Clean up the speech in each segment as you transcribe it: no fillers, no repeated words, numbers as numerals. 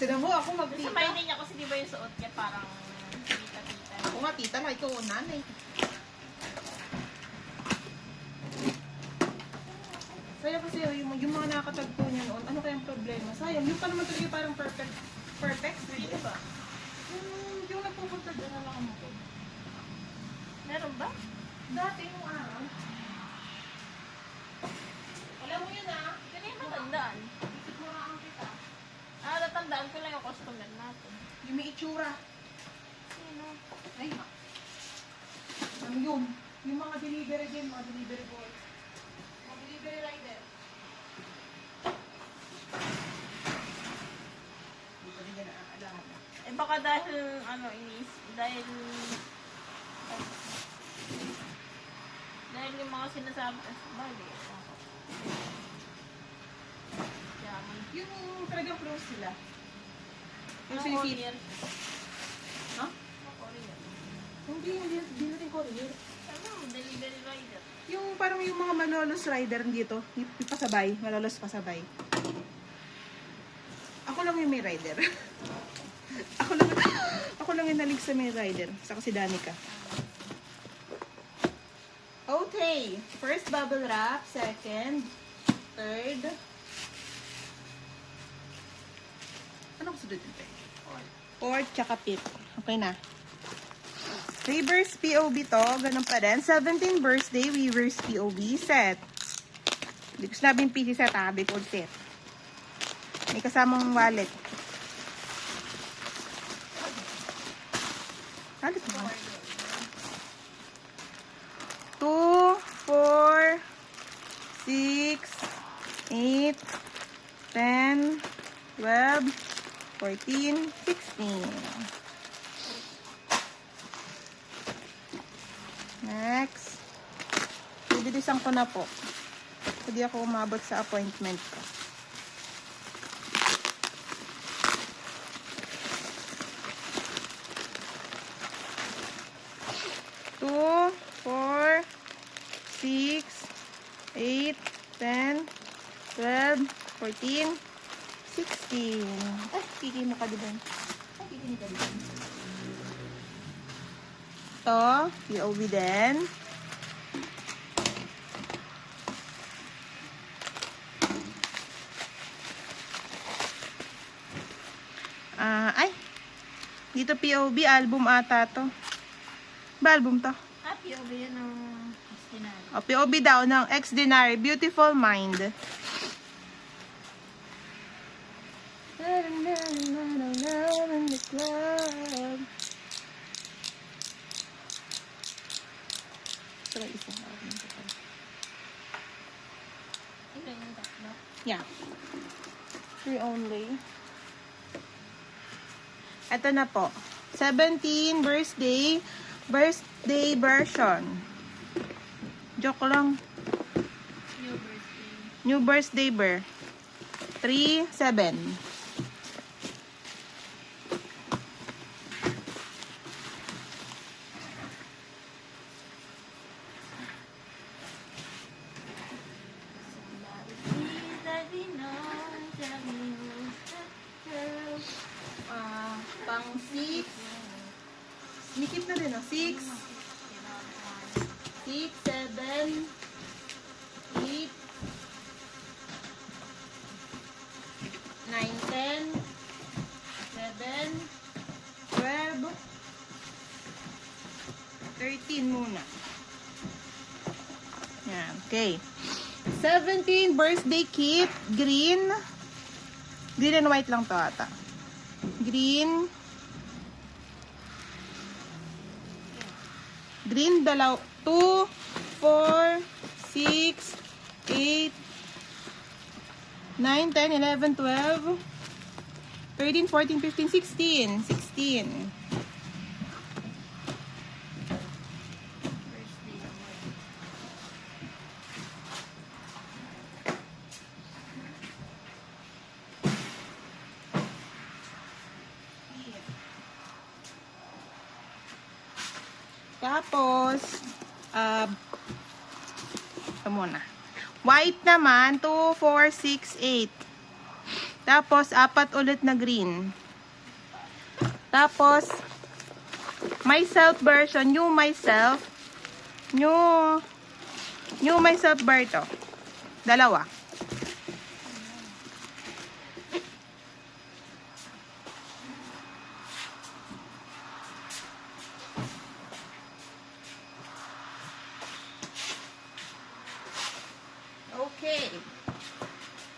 Tinan mo, ako Sa magtita. bahay niya kasi di ba yung suot niya parang tita-tita. Ako nga, tita na. Ikaw, nanay. Saya kasi yung mga nakatagpo niya noon, ano kayang problema? Sayang, yung pa naman talaga parang perfect. Perfect? Really ba? Yung nagpupunta doon na lang ako. Meron ba? Dati yung araw. Alam mo yun ah. Yun yung natandaan. Siguraan kita. Natandaan ko lang yung customer natin. Yung may itsura. Sino? Ay, ano yun? Yung mga delivery din, mga delivery boy. Mga delivery rider. Hindi ko rin yan naaalala. Eh baka dahil, dahil yung mga sinasabi, bagay. Yaman. Yung talagang close sila. Yung Ano sinisip. courier? Ha? Ano courier? Hindi natin courier. Ano? Delivery rider. Yung parang yung mga malolos rider dito, yung pasabay, malolos pasabay. Ako lang yung may rider. ako lang yung nalig sa may rider. Saka si Danica. Okay. First bubble wrap, second, third. Anong sunod nito? Fourth, tsaka fifth. Okay na. Weavers POV to. Ganun pa rin. 17 birthday Weavers POV set. Hindi ko sinabing PC set ha. Before set. May kasamang wallet. Wallet ba? 2, 4, 6, 8, 10, 12, 14, 16. Next. Bibilisan ko na po. Hindi ako umabot sa appointment ko. Two, 4, 6, 8, 10, 12, 14, 16. Ay, pili mo ka diba? Ay, pili mo ka diba? Ito, POV din. Ay, dito POV, album ata to. Ba, album to? POV yun ng Estinari. O, POV daw ng Exdinary, Beautiful Mind. The club. Ito ba isang album to? Ilan yung tatlo? Yeah. 3 only. Ito na po. 17 birthday version. Joke lang. New birthday. New birthday 3, 7. Pang 6. Nikip na rin, 6. 6, 7, 8, 9, 10, 11, 12, 13 muna. Yan, okay. 17 birthday kit, green. Green and white lang to ata. Green. Green, 2, 4, 6, 8, 9, 10, 11, 12, 13, 14, 15, 16. 16. Tapos, ito muna. White naman, 2, 4, 6, 8. Tapos, 4 ulit na green. Tapos, myself version, new myself bar to. 2. Okay.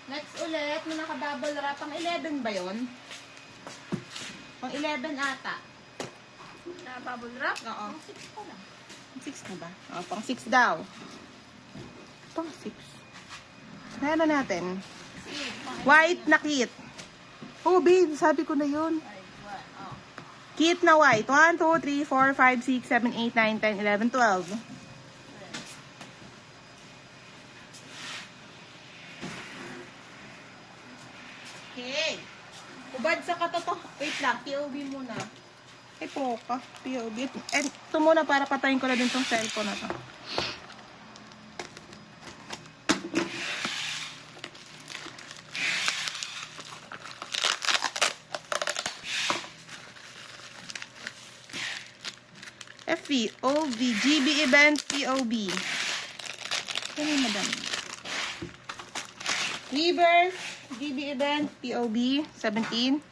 Next ulit, na naka-double wrap. Pang 11 ba yon? Pang 11 ata. Na bubble wrap? Oo. Ang 6 pa lang. Pang 6 na ba? Oo, pang 6 daw. Pang 6. Kaya na natin. White na kit. Oh, babe, sabi ko na yun. Oh. Kit na white. 1, 2, 3, 4, 5, 6, 7, 8, 9, 10, 11, 12. Okay. Ubad sa katoto. Wait lang, POV muna. Ay, poka. POV. And ito muna para patayin ko na din tong cellphone na to. FPOV, GB event, POB. Ano yung madam? Reverse, GB event, POB, 17.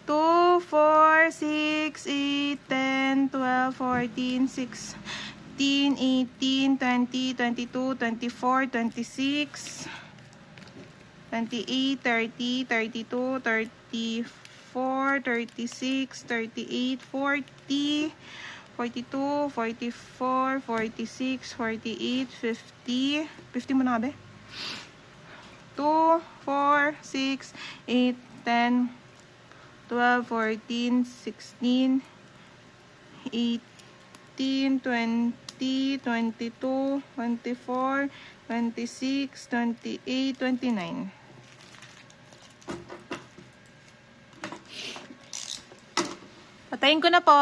2, 4, 6, 8, 10, 12, 14, 16, 18, 20, 22, 24, 26, 28, 30, 32, 34, 36, 38, 40, 42, 44, 46, 48, 50. 50 mo na, be? 2, 4, 6, 8, 10, 12, 14, 16, 18, 20, 22, 24, 26, 28, 29. Patayin ko na po.